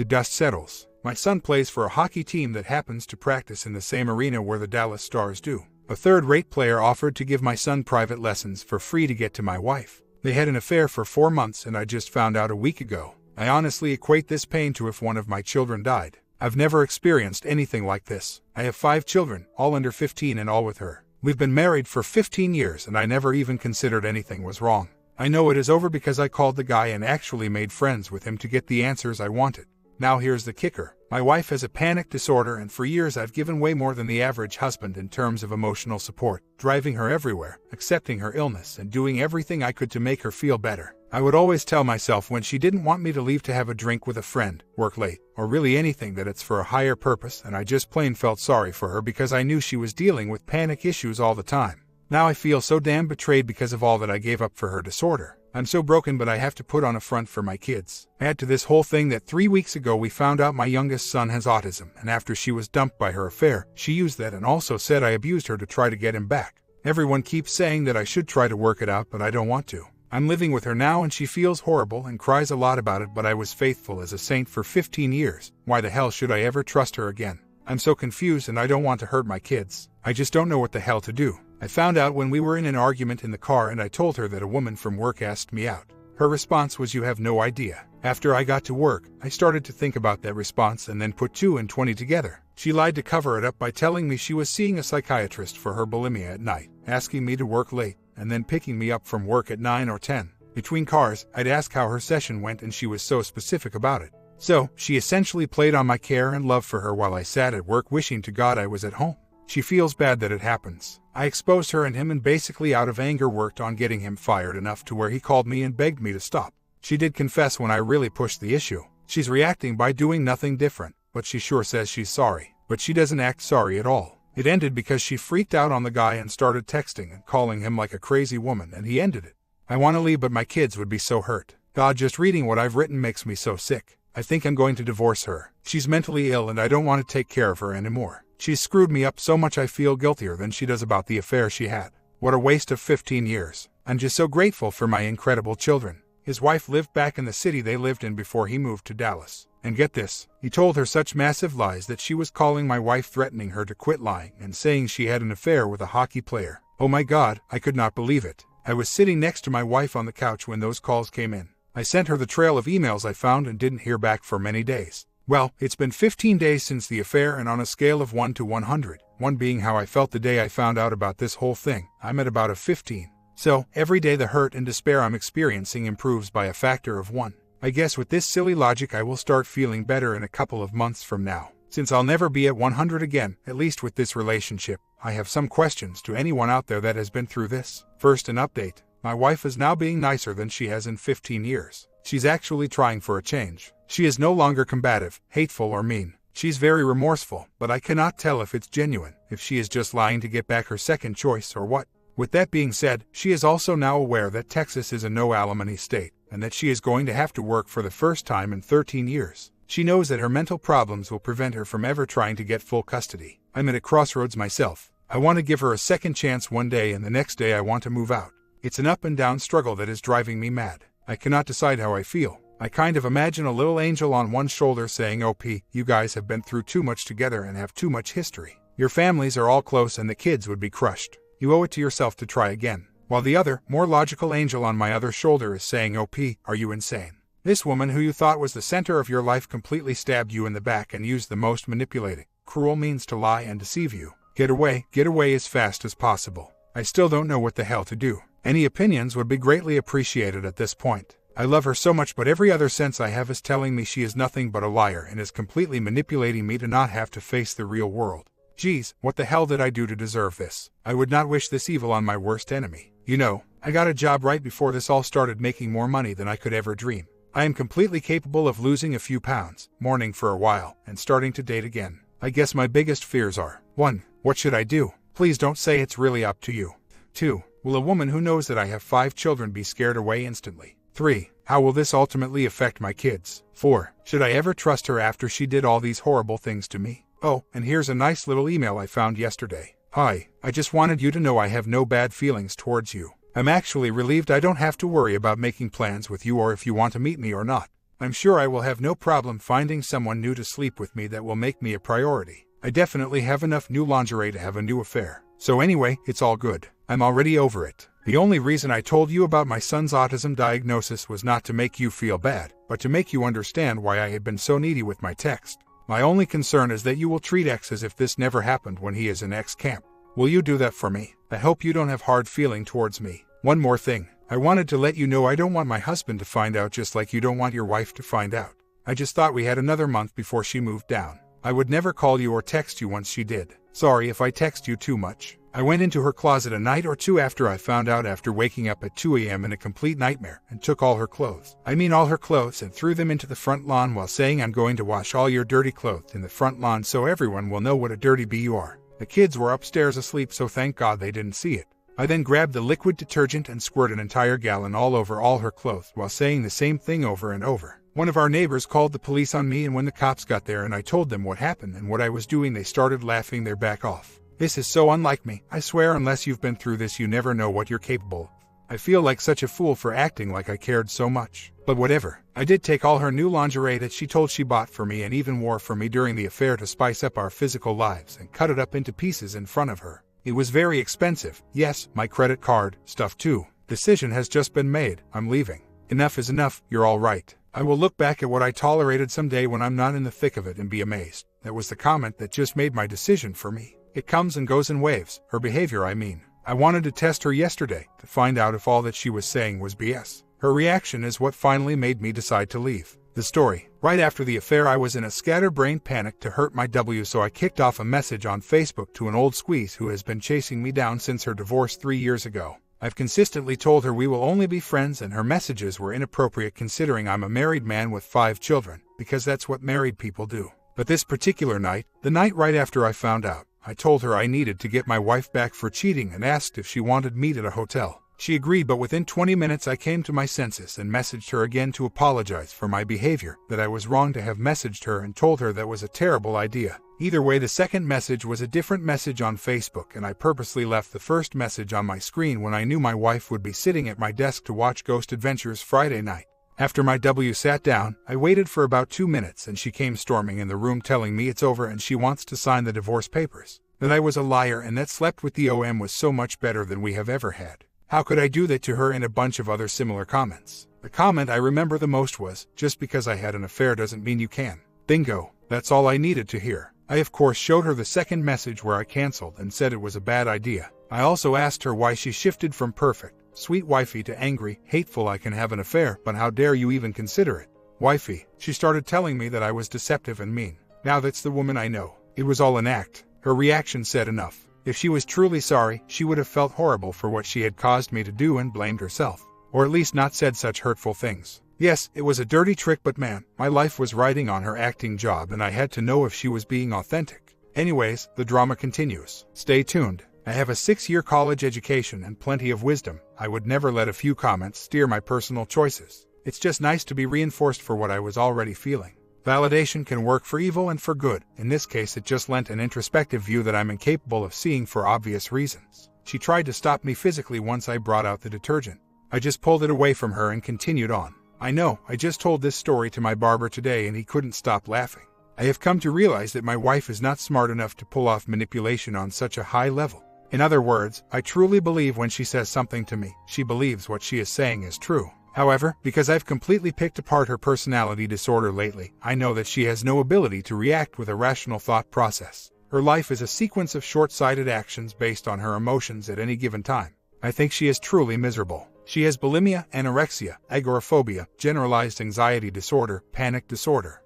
The dust settles. My son plays for a hockey team that happens to practice in the same arena where the Dallas Stars do. A third-rate player offered to give my son private lessons for free to get to my wife. They had an affair for 4 months and I just found out a week ago. I honestly equate this pain to if one of my children died. I've never experienced anything like this. I have 5 children, all under 15 and all with her. We've been married for 15 years and I never even considered anything was wrong. I know it is over because I called the guy and actually made friends with him to get the answers I wanted. Now here's the kicker. My wife has a panic disorder and for years I've given way more than the average husband in terms of emotional support, driving her everywhere, accepting her illness and doing everything I could to make her feel better. I would always tell myself when she didn't want me to leave to have a drink with a friend, work late, or really anything that it's for a higher purpose, and I just plain felt sorry for her because I knew she was dealing with panic issues all the time. Now I feel so damn betrayed because of all that I gave up for her disorder. I'm so broken, but I have to put on a front for my kids. Add to this whole thing that 3 weeks ago we found out my youngest son has autism, and after she was dumped by her affair, she used that and also said I abused her to try to get him back. Everyone keeps saying that I should try to work it out, but I don't want to. I'm living with her now and she feels horrible and cries a lot about it, but I was faithful as a saint for 15 years. Why the hell should I ever trust her again? I'm so confused and I don't want to hurt my kids. I just don't know what the hell to do. I found out when we were in an argument in the car and I told her that a woman from work asked me out. Her response was, "You have no idea." After I got to work, I started to think about that response and then put 2 and 20 together. She lied to cover it up by telling me she was seeing a psychiatrist for her bulimia at night, asking me to work late, and then picking me up from work at 9 or 10. Between cars, I'd ask how her session went and she was so specific about it. So, she essentially played on my care and love for her while I sat at work wishing to God I was at home. She feels bad that it happens. I exposed her and him and basically out of anger worked on getting him fired enough to where he called me and begged me to stop. She did confess when I really pushed the issue. She's reacting by doing nothing different, but she sure says she's sorry. But she doesn't act sorry at all. It ended because she freaked out on the guy and started texting and calling him like a crazy woman, and he ended it. I want to leave, but my kids would be so hurt. God, just reading what I've written makes me so sick. I think I'm going to divorce her. She's mentally ill and I don't want to take care of her anymore. She's screwed me up so much I feel guiltier than she does about the affair she had. What a waste of 15 years. I'm just so grateful for my incredible children. His wife lived back in the city they lived in before he moved to Dallas. And get this, he told her such massive lies that she was calling my wife, threatening her to quit lying and saying she had an affair with a hockey player. Oh my God, I could not believe it. I was sitting next to my wife on the couch when those calls came in. I sent her the trail of emails I found and didn't hear back for many days. Well, it's been 15 days since the affair, and on a scale of 1 to 100, 1 being how I felt the day I found out about this whole thing, I'm at about a 15. So, every day the hurt and despair I'm experiencing improves by a factor of 1. I guess with this silly logic I will start feeling better in a couple of months from now. Since I'll never be at 100 again, at least with this relationship, I have some questions to anyone out there that has been through this. First, an update. My wife is now being nicer than she has in 15 years. She's actually trying for a change. She is no longer combative, hateful, or mean. She's very remorseful, but I cannot tell if it's genuine, if she is just lying to get back her second choice or what. With that being said, she is also now aware that Texas is a no alimony state, and that she is going to have to work for the first time in 13 years. She knows that her mental problems will prevent her from ever trying to get full custody. I'm at a crossroads myself. I want to give her a second chance one day, and the next day I want to move out. It's an up and down struggle that is driving me mad. I cannot decide how I feel. I kind of imagine a little angel on one shoulder saying, "OP, you guys have been through too much together and have too much history. Your families are all close and the kids would be crushed. You owe it to yourself to try again." While the other, more logical angel on my other shoulder is saying, "OP, are you insane? This woman who you thought was the center of your life completely stabbed you in the back and used the most manipulating, cruel means to lie and deceive you. Get away as fast as possible." I still don't know what the hell to do. Any opinions would be greatly appreciated at this point. I love her so much, but every other sense I have is telling me she is nothing but a liar and is completely manipulating me to not have to face the real world. Geez, what the hell did I do to deserve this? I would not wish this evil on my worst enemy. You know, I got a job right before this all started, making more money than I could ever dream. I am completely capable of losing a few pounds, mourning for a while, and starting to date again. I guess my biggest fears are: 1. What should I do? Please don't say it's really up to you. 2. Will a woman who knows that I have 5 children be scared away instantly? 3. How will this ultimately affect my kids? 4. Should I ever trust her after she did all these horrible things to me? Oh, and here's a nice little email I found yesterday. "Hi, I just wanted you to know I have no bad feelings towards you. I'm actually relieved I don't have to worry about making plans with you or if you want to meet me or not. I'm sure I will have no problem finding someone new to sleep with me that will make me a priority. I definitely have enough new lingerie to have a new affair. So anyway, it's all good. I'm already over it. The only reason I told you about my son's autism diagnosis was not to make you feel bad, but to make you understand why I had been so needy with my text. My only concern is that you will treat X as if this never happened when he is in X camp. Will you do that for me? I hope you don't have hard feeling towards me. One more thing. I wanted to let you know I don't want my husband to find out, just like you don't want your wife to find out. I just thought we had another month before she moved down. I would never call you or text you once she did. Sorry if I text you too much. I went into her closet a night or two after I found out, after waking up at 2 a.m. in a complete nightmare, and took all her clothes. I mean all her clothes, and threw them into the front lawn while saying, I'm going to wash all your dirty clothes in the front lawn so everyone will know what a dirty bee you are. The kids were upstairs asleep, so thank God they didn't see it. I then grabbed the liquid detergent and squirted an entire gallon all over all her clothes while saying the same thing over and over. One of our neighbors called the police on me, and when the cops got there and I told them what happened and what I was doing, they started laughing their back off. This is so unlike me. I swear unless you've been through this you never know what you're capable of. I feel like such a fool for acting like I cared so much. But whatever. I did take all her new lingerie that she told she bought for me and even wore for me during the affair to spice up our physical lives, and cut it up into pieces in front of her. It was very expensive. Yes, my credit card stuff too. Decision has just been made. I'm leaving. Enough is enough. You're all right. I will look back at what I tolerated someday when I'm not in the thick of it and be amazed. That was the comment that just made my decision for me. It comes and goes in waves. Her behavior, I mean. I wanted to test her yesterday to find out if all that she was saying was BS. Her reaction is what finally made me decide to leave. The story. Right after the affair, I was in a scatterbrained panic to hurt my W, so I kicked off a message on Facebook to an old squeeze who has been chasing me down since her divorce 3 years ago. I've consistently told her we will only be friends, and her messages were inappropriate considering I'm a married man with 5 children, because that's what married people do. But this particular night, the night right after I found out, I told her I needed to get my wife back for cheating and asked if she wanted meat at a hotel. She agreed, but within 20 minutes I came to my senses and messaged her again to apologize for my behavior, that I was wrong to have messaged her, and told her that was a terrible idea. Either way, the second message was a different message on Facebook, and I purposely left the first message on my screen when I knew my wife would be sitting at my desk to watch Ghost Adventures Friday night. After my W sat down, I waited for about 2 minutes and she came storming in the room telling me it's over and she wants to sign the divorce papers. That I was a liar and that slept with the OM was so much better than we have ever had. How could I do that to her, and a bunch of other similar comments. The comment I remember the most was, just because I had an affair doesn't mean you can. Bingo. That's all I needed to hear. I of course showed her the second message where I canceled and said it was a bad idea. I also asked her why she shifted from perfect, sweet wifey to angry, hateful I can have an affair, but how dare you even consider it. Wifey. She started telling me that I was deceptive and mean. Now that's the woman I know. It was all an act. Her reaction said enough. If she was truly sorry, she would have felt horrible for what she had caused me to do and blamed herself. Or at least not said such hurtful things. Yes, it was a dirty trick, but man, my life was riding on her acting job and I had to know if she was being authentic. Anyways, the drama continues. Stay tuned. I have a 6-year college education and plenty of wisdom. I would never let a few comments steer my personal choices. It's just nice to be reinforced for what I was already feeling. Validation can work for evil and for good. In this case, it just lent an introspective view that I'm incapable of seeing for obvious reasons. She tried to stop me physically once I brought out the detergent. I just pulled it away from her and continued on. I know, I just told this story to my barber today and he couldn't stop laughing. I have come to realize that my wife is not smart enough to pull off manipulation on such a high level. In other words, I truly believe when she says something to me, she believes what she is saying is true. However, because I've completely picked apart her personality disorder lately, I know that she has no ability to react with a rational thought process. Her life is a sequence of short-sighted actions based on her emotions at any given time. I think she is truly miserable. She has bulimia, anorexia, agoraphobia, generalized anxiety disorder, panic disorder.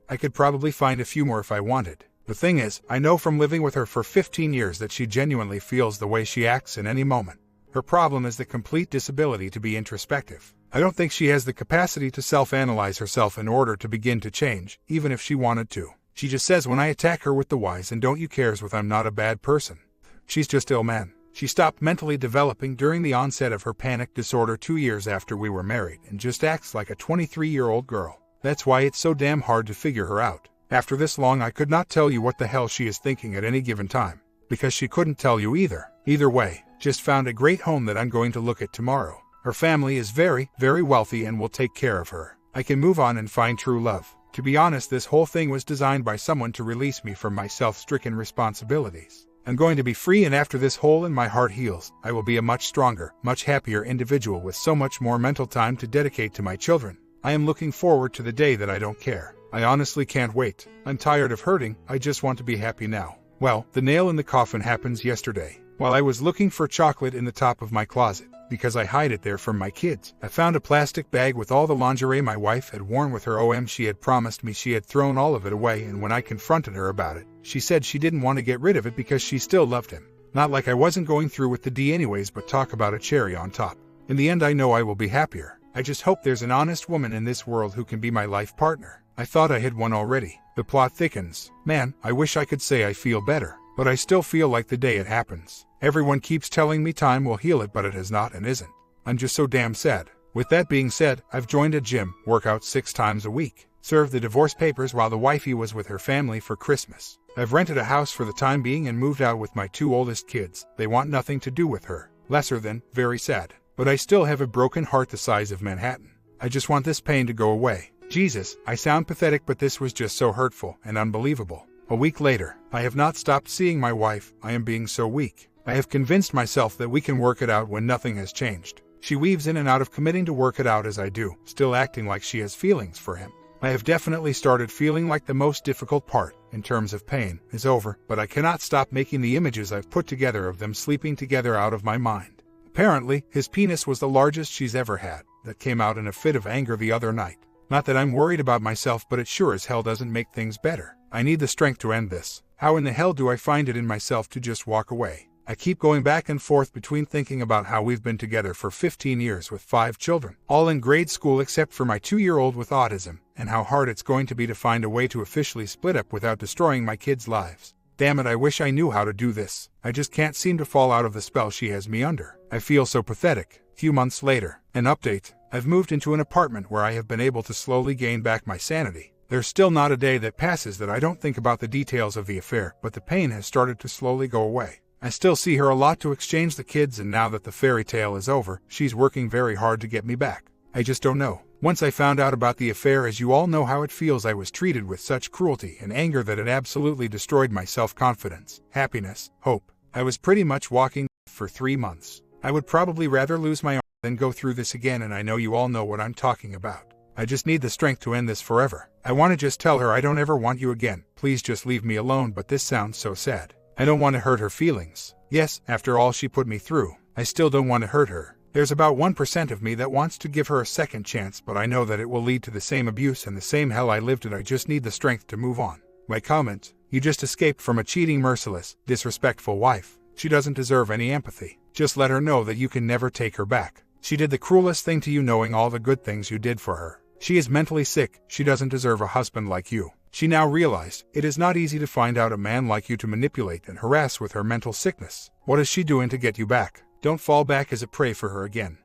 I could probably find a few more if I wanted. The thing is, I know from living with her for 15 years that she genuinely feels the way she acts in any moment. Her problem is the complete disability to be introspective. I don't think she has the capacity to self-analyze herself in order to begin to change, even if she wanted to. She just says when I attack her with the whys and don't you cares with I'm not a bad person. She's just ill, man. She stopped mentally developing during the onset of her panic disorder 2 years after we were married and just acts like a 23-year-old girl. That's why it's so damn hard to figure her out. After this long, I could not tell you what the hell she is thinking at any given time. Because she couldn't tell you either. Either way, just found a great home that I'm going to look at tomorrow. Her family is very, very wealthy and will take care of her. I can move on and find true love. To be honest, this whole thing was designed by someone to release me from my self-stricken responsibilities. I'm going to be free, and after this hole in my heart heals, I will be a much stronger, much happier individual with so much more mental time to dedicate to my children. I am looking forward to the day that I don't care. I honestly can't wait. I'm tired of hurting. I just want to be happy now. Well, the nail in the coffin happens yesterday. While I was looking for chocolate in the top of my closet, because I hide it there from my kids, I found a plastic bag with all the lingerie my wife had worn with her OM. She had promised me she had thrown all of it away, and when I confronted her about it, she said she didn't want to get rid of it because she still loved him. Not like I wasn't going through with the D anyways, but talk about a cherry on top. In the end, I know I will be happier. I just hope there's an honest woman in this world who can be my life partner. I thought I had one already. The plot thickens. Man, I wish I could say I feel better, but I still feel like the day it happens. Everyone keeps telling me time will heal it, but it has not and isn't. I'm just so damn sad. With that being said, I've joined a gym, work out 6 times a week, served the divorce papers while the wifey was with her family for Christmas. I've rented a house for the time being and moved out with my 2 oldest kids. They want nothing to do with her. Lesser than, very sad. But I still have a broken heart the size of Manhattan. I just want this pain to go away. Jesus, I sound pathetic, but this was just so hurtful and unbelievable. A week later, I have not stopped seeing my wife. I am being so weak. I have convinced myself that we can work it out when nothing has changed. She weaves in and out of committing to work it out as I do, still acting like she has feelings for him. I have definitely started feeling like the most difficult part, in terms of pain, is over, but I cannot stop making the images I've put together of them sleeping together out of my mind. Apparently, his penis was the largest she's ever had. That came out in a fit of anger the other night. Not that I'm worried about myself, but it sure as hell doesn't make things better. I need the strength to end this. How in the hell do I find it in myself to just walk away? I keep going back and forth between thinking about how we've been together for 15 years with 5 children, all in grade school except for my 2-year-old with autism, and how hard it's going to be to find a way to officially split up without destroying my kids' lives. Damn it, I wish I knew how to do this. I just can't seem to fall out of the spell she has me under. I feel so pathetic. Few months later, an update. I've moved into an apartment where I have been able to slowly gain back my sanity. There's still not a day that passes that I don't think about the details of the affair, but the pain has started to slowly go away. I still see her a lot to exchange the kids, and now that the fairy tale is over, she's working very hard to get me back. I just don't know. Once I found out about the affair, as you all know how it feels, I was treated with such cruelty and anger that it absolutely destroyed my self-confidence, happiness, hope. I was pretty much walking for 3 months. I would probably rather lose my arm than go through this again, and I know you all know what I'm talking about. I just need the strength to end this forever. I want to just tell her I don't ever want you again. Please just leave me alone, but this sounds so sad. I don't want to hurt her feelings. Yes, after all she put me through, I still don't want to hurt her. There's about 1% of me that wants to give her a second chance, but I know that it will lead to the same abuse and the same hell I lived in. I just need the strength to move on. My comment: you just escaped from a cheating, merciless, disrespectful wife. She doesn't deserve any empathy. Just let her know that you can never take her back. She did the cruelest thing to you, knowing all the good things you did for her. She is mentally sick. She doesn't deserve a husband like you. She now realized it is not easy to find out a man like you to manipulate and harass with her mental sickness. What is she doing to get you back? Don't fall back as a prey for her again.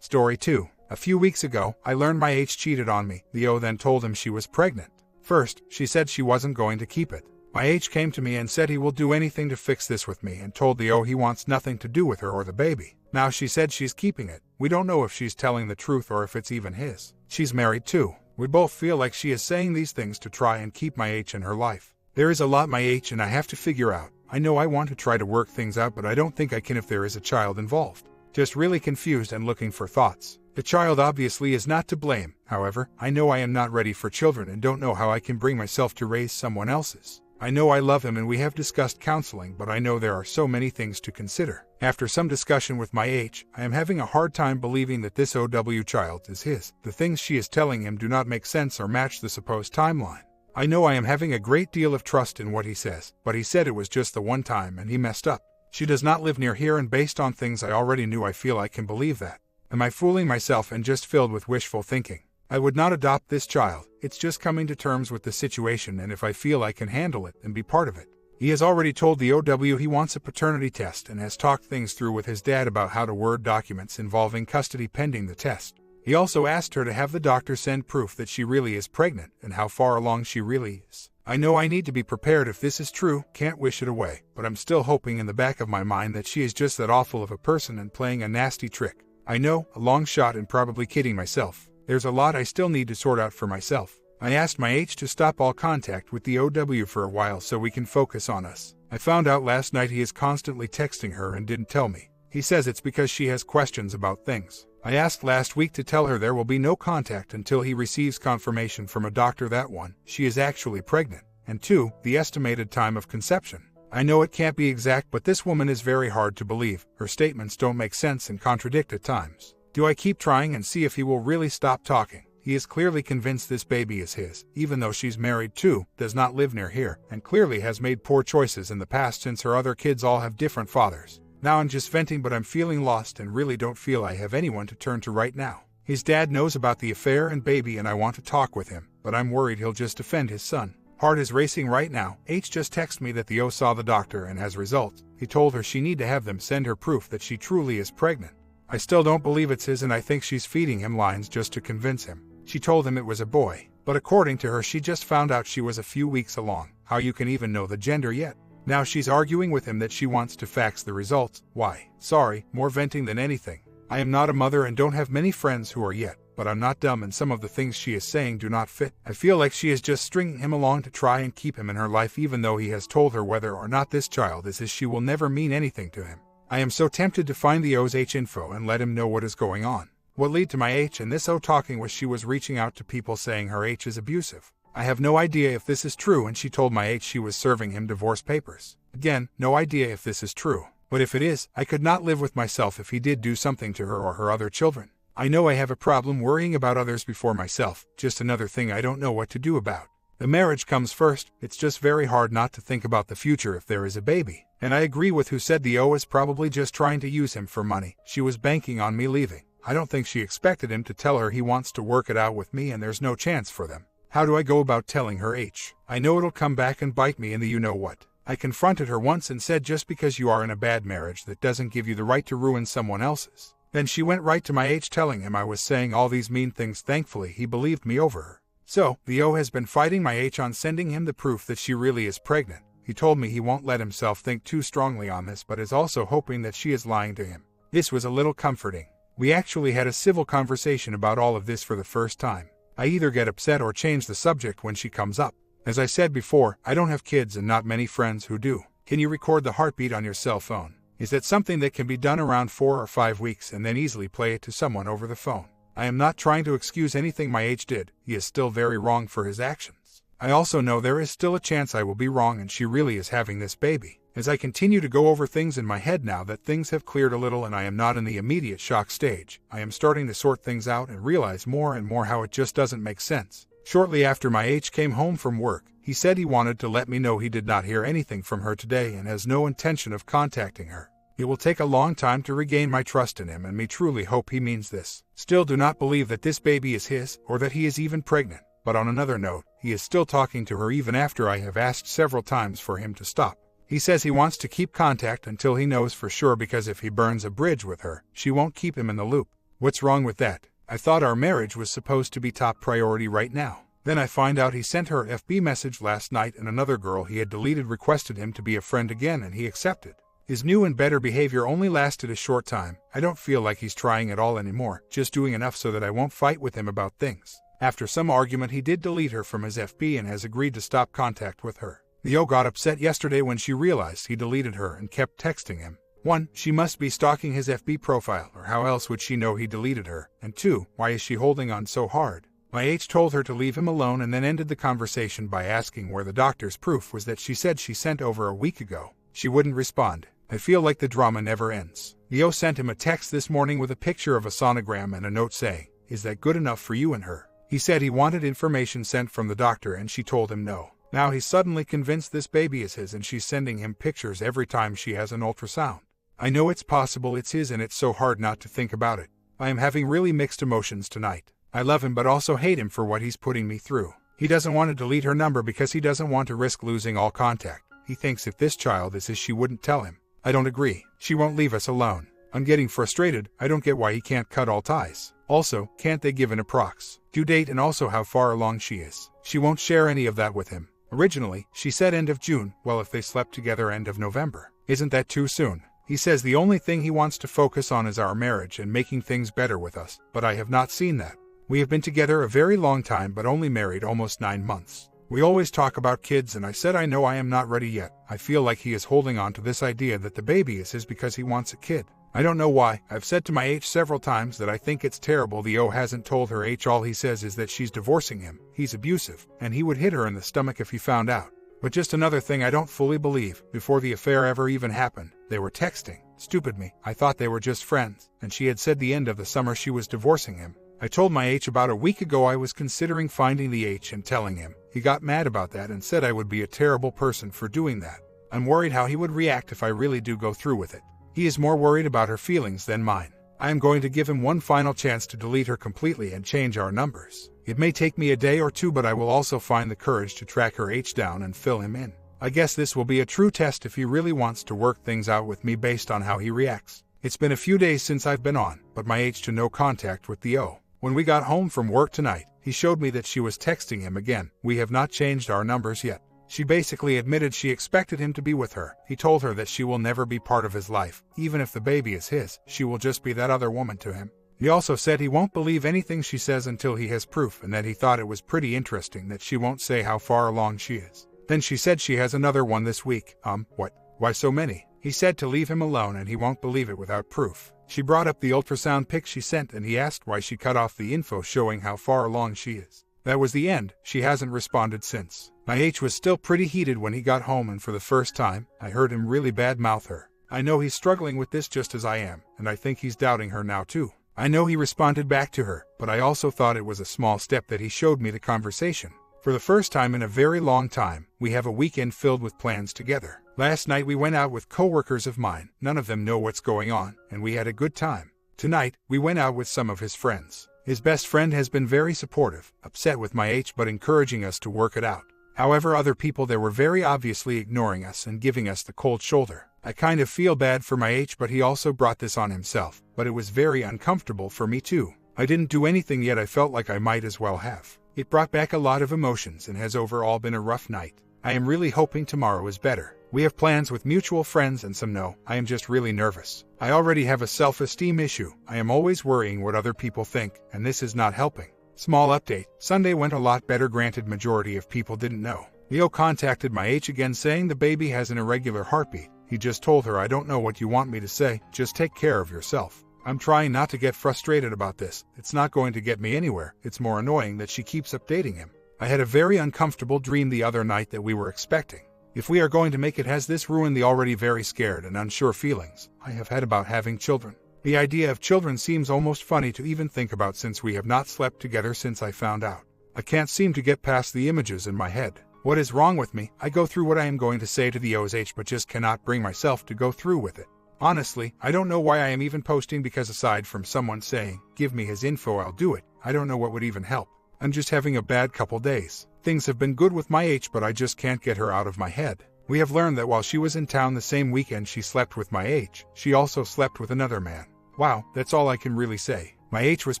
Story 2. A few weeks ago, I learned my H cheated on me. The O then told him she was pregnant. First, she said she wasn't going to keep it. My H came to me and said he will do anything to fix this with me, and told the O he wants nothing to do with her or the baby. Now she said she's keeping it. We don't know if she's telling the truth or if it's even his. She's married too. We both feel like she is saying these things to try and keep my H in her life. There is a lot my H and I have to figure out. I know I want to try to work things out, but I don't think I can if there is a child involved. Just really confused and looking for thoughts. The child obviously is not to blame. However, I know I am not ready for children and don't know how I can bring myself to raise someone else's. I know I love him and we have discussed counseling, but I know there are so many things to consider. After some discussion with my H, I am having a hard time believing that this OW child is his. The things she is telling him do not make sense or match the supposed timeline. I know I am having a great deal of trust in what he says, but he said it was just the one time and he messed up. She does not live near here, and based on things I already knew, I feel I can believe that. Am I fooling myself and just filled with wishful thinking? I would not adopt this child. It's just coming to terms with the situation, and if I feel I can handle it, then be part of it. He has already told the OW he wants a paternity test and has talked things through with his dad about how to word documents involving custody pending the test. He also asked her to have the doctor send proof that she really is pregnant and how far along she really is. I know I need to be prepared if this is true, can't wish it away, but I'm still hoping in the back of my mind that she is just that awful of a person and playing a nasty trick. I know, a long shot and probably kidding myself. There's a lot I still need to sort out for myself. I asked my H to stop all contact with the OW for a while so we can focus on us. I found out last night he is constantly texting her and didn't tell me. He says it's because she has questions about things. I asked last week to tell her there will be no contact until he receives confirmation from a doctor that 1, she is actually pregnant, and 2, the estimated time of conception. I know it can't be exact, but this woman is very hard to believe. Her statements don't make sense and contradict at times. Do I keep trying and see if he will really stop talking? He is clearly convinced this baby is his, even though she's married too, does not live near here, and clearly has made poor choices in the past since her other kids all have different fathers. Now I'm just venting, but I'm feeling lost and really don't feel I have anyone to turn to right now. His dad knows about the affair and baby and I want to talk with him, but I'm worried he'll just defend his son. Heart is racing right now. H just texted me that the O saw the doctor and as a result, he told her she need to have them send her proof that she truly is pregnant. I still don't believe it's his and I think she's feeding him lines just to convince him. She told him it was a boy, but according to her she just found out she was a few weeks along. How you can even know the gender yet? Now she's arguing with him that she wants to fax the results. Why? Sorry, more venting than anything. I am not a mother and don't have many friends who are yet, but I'm not dumb and some of the things she is saying do not fit. I feel like she is just stringing him along to try and keep him in her life even though he has told her whether or not this child is his she will never mean anything to him. I am so tempted to find the O's H info and let him know what is going on. What led to my H and this O talking was she was reaching out to people saying her H is abusive. I have no idea if this is true and she told my H she was serving him divorce papers. Again, no idea if this is true. But if it is, I could not live with myself if he did do something to her or her other children. I know I have a problem worrying about others before myself, just another thing I don't know what to do about. The marriage comes first, it's just very hard not to think about the future if there is a baby. And I agree with who said the O is probably just trying to use him for money. She was banking on me leaving. I don't think she expected him to tell her he wants to work it out with me and there's no chance for them. How do I go about telling her H? I know it'll come back and bite me in the you-know-what. I confronted her once and said just because you are in a bad marriage that doesn't give you the right to ruin someone else's. Then she went right to my H telling him I was saying all these mean things. Thankfully he believed me over her. So, the O has been fighting my H on sending him the proof that she really is pregnant. He told me he won't let himself think too strongly on this but is also hoping that she is lying to him. This was a little comforting. We actually had a civil conversation about all of this for the first time. I either get upset or change the subject when she comes up. As I said before, I don't have kids and not many friends who do. Can you record the heartbeat on your cell phone? Is that something that can be done around 4 or 5 weeks and then easily play it to someone over the phone? I am not trying to excuse anything my H did. He is still very wrong for his actions. I also know there is still a chance I will be wrong and she really is having this baby. As I continue to go over things in my head now that things have cleared a little and I am not in the immediate shock stage, I am starting to sort things out and realize more and more how it just doesn't make sense. Shortly after my H came home from work, he said he wanted to let me know he did not hear anything from her today and has no intention of contacting her. It will take a long time to regain my trust in him and me truly hope he means this. Still do not believe that this baby is his or that he is even pregnant. But on another note, he is still talking to her even after I have asked several times for him to stop. He says he wants to keep contact until he knows for sure because if he burns a bridge with her, she won't keep him in the loop. What's wrong with that? I thought our marriage was supposed to be top priority right now. Then I find out he sent her an FB message last night and another girl he had deleted requested him to be a friend again and he accepted. His new and better behavior only lasted a short time. I don't feel like he's trying at all anymore, just doing enough so that I won't fight with him about things. After some argument he did delete her from his FB and has agreed to stop contact with her. The O got upset yesterday when she realized he deleted her and kept texting him. 1. She must be stalking his FB profile or how else would she know he deleted her? And 2. Why is she holding on so hard? My H told her to leave him alone and then ended the conversation by asking where the doctor's proof was that she said she sent over a week ago. She wouldn't respond. I feel like the drama never ends. The O sent him a text this morning with a picture of a sonogram and a note saying, "Is that good enough for you and her?" He said he wanted information sent from the doctor and she told him no. Now he's suddenly convinced this baby is his and she's sending him pictures every time she has an ultrasound. I know it's possible it's his and it's so hard not to think about it. I am having really mixed emotions tonight. I love him but also hate him for what he's putting me through. He doesn't want to delete her number because he doesn't want to risk losing all contact. He thinks if this child is his she wouldn't tell him. I don't agree. She won't leave us alone. I'm getting frustrated. I don't get why he can't cut all ties. Also, can't they give an approx due date and also how far along she is? She won't share any of that with him. Originally, she said end of June. Well, if they slept together end of November. Isn't that too soon? He says the only thing he wants to focus on is our marriage and making things better with us, but I have not seen that. We have been together a very long time but only married almost 9 months. We always talk about kids and I said I know I am not ready yet. I feel like he is holding on to this idea that the baby is his because he wants a kid. I don't know why. I've said to my H several times that I think it's terrible the O hasn't told her H. All he says is that she's divorcing him, he's abusive, and he would hit her in the stomach if he found out. But just another thing I don't fully believe, before the affair ever even happened, they were texting. Stupid me, I thought they were just friends, and she had said the end of the summer she was divorcing him. I told my H about a week ago I was considering finding the H and telling him. He got mad about that and said I would be a terrible person for doing that. I'm worried how he would react if I really do go through with it. He is more worried about her feelings than mine. I am going to give him one final chance to delete her completely and change our numbers. It may take me a day or two, but I will also find the courage to track her H down and fill him in. I guess this will be a true test if he really wants to work things out with me based on how he reacts. It's been a few days since I've been on, but my H to no contact with the O. When we got home from work tonight, he showed me that she was texting him again. We have not changed our numbers yet. She basically admitted she expected him to be with her. He told her that she will never be part of his life. Even if the baby is his, she will just be that other woman to him. He also said he won't believe anything she says until he has proof, and that he thought it was pretty interesting that she won't say how far along she is. Then she said she has another one this week. What? Why so many? He said to leave him alone and he won't believe it without proof. She brought up the ultrasound pic she sent and he asked why she cut off the info showing how far along she is. That was the end. She hasn't responded since. My H was still pretty heated when he got home, and for the first time, I heard him really badmouth her. I know he's struggling with this just as I am, and I think he's doubting her now too. I know he responded back to her, but I also thought it was a small step that he showed me the conversation. For the first time in a very long time, we have a weekend filled with plans together. Last night we went out with coworkers of mine. None of them know what's going on, and we had a good time. Tonight, we went out with some of his friends. His best friend has been very supportive, upset with my H but encouraging us to work it out. However, other people there were very obviously ignoring us and giving us the cold shoulder. I kind of feel bad for my H, but he also brought this on himself. But it was very uncomfortable for me too. I didn't do anything yet. I felt like I might as well have. It brought back a lot of emotions and has overall been a rough night. I am really hoping tomorrow is better. We have plans with mutual friends and some no. I am just really nervous. I already have a self-esteem issue. I am always worrying what other people think, and this is not helping. Small update. Sunday went a lot better, granted majority of people didn't know. Leo contacted my H again saying the baby has an irregular heartbeat. He just told her, I don't know what you want me to say, just take care of yourself. I'm trying not to get frustrated about this. It's not going to get me anywhere. It's more annoying that she keeps updating him. I had a very uncomfortable dream the other night that we were expecting. If we are going to make it, has this ruined the already very scared and unsure feelings I have had about having children? The idea of children seems almost funny to even think about since we have not slept together since I found out. I can't seem to get past the images in my head. What is wrong with me? I go through what I am going to say to the OSH but just cannot bring myself to go through with it. Honestly, I don't know why I am even posting, because aside from someone saying, give me his info, I'll do it, I don't know what would even help. I'm just having a bad couple days. Things have been good with my H, but I just can't get her out of my head. We have learned that while she was in town the same weekend she slept with my H, she also slept with another man. Wow, that's all I can really say. My H was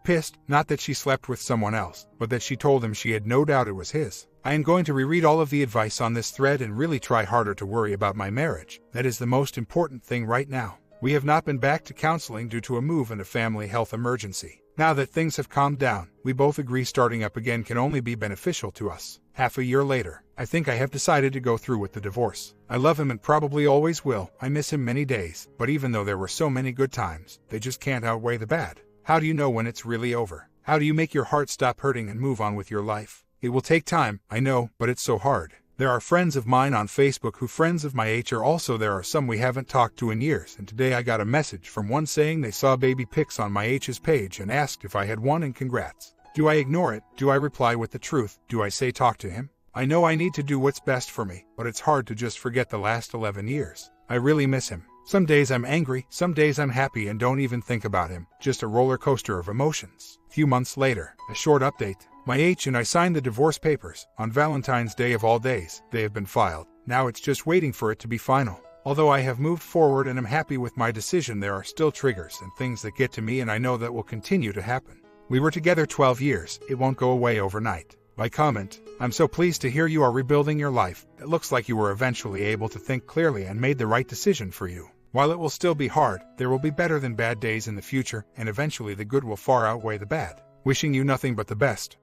pissed, not that she slept with someone else, but that she told him she had no doubt it was his. I am going to reread all of the advice on this thread and really try harder to worry about my marriage. That is the most important thing right now. We have not been back to counseling due to a move and a family health emergency. Now that things have calmed down, we both agree starting up again can only be beneficial to us. Half a year later, I think I have decided to go through with the divorce. I love him and probably always will. I miss him many days, but even though there were so many good times, they just can't outweigh the bad. How do you know when it's really over? How do you make your heart stop hurting and move on with your life? It will take time, I know, but it's so hard. There are friends of mine on Facebook who friends of my H are also. There are some we haven't talked to in years, and today I got a message from one saying they saw baby pics on my H's page and asked if I had one and congrats. Do I ignore it? Do I reply with the truth? Do I say talk to him? I know I need to do what's best for me, but it's hard to just forget the last 11 years. I really miss him. Some days I'm angry, some days I'm happy and don't even think about him. Just a roller coaster of emotions. Few months later, a short update. My H and I signed the divorce papers on Valentine's Day of all days. They have been filed. Now it's just waiting for it to be final. Although I have moved forward and am happy with my decision, there are still triggers and things that get to me, and I know that will continue to happen. We were together 12 years. It won't go away overnight. My comment: I'm so pleased to hear you are rebuilding your life. It looks like you were eventually able to think clearly and made the right decision for you. While it will still be hard, there will be better than bad days in the future, and eventually the good will far outweigh the bad. Wishing you nothing but the best.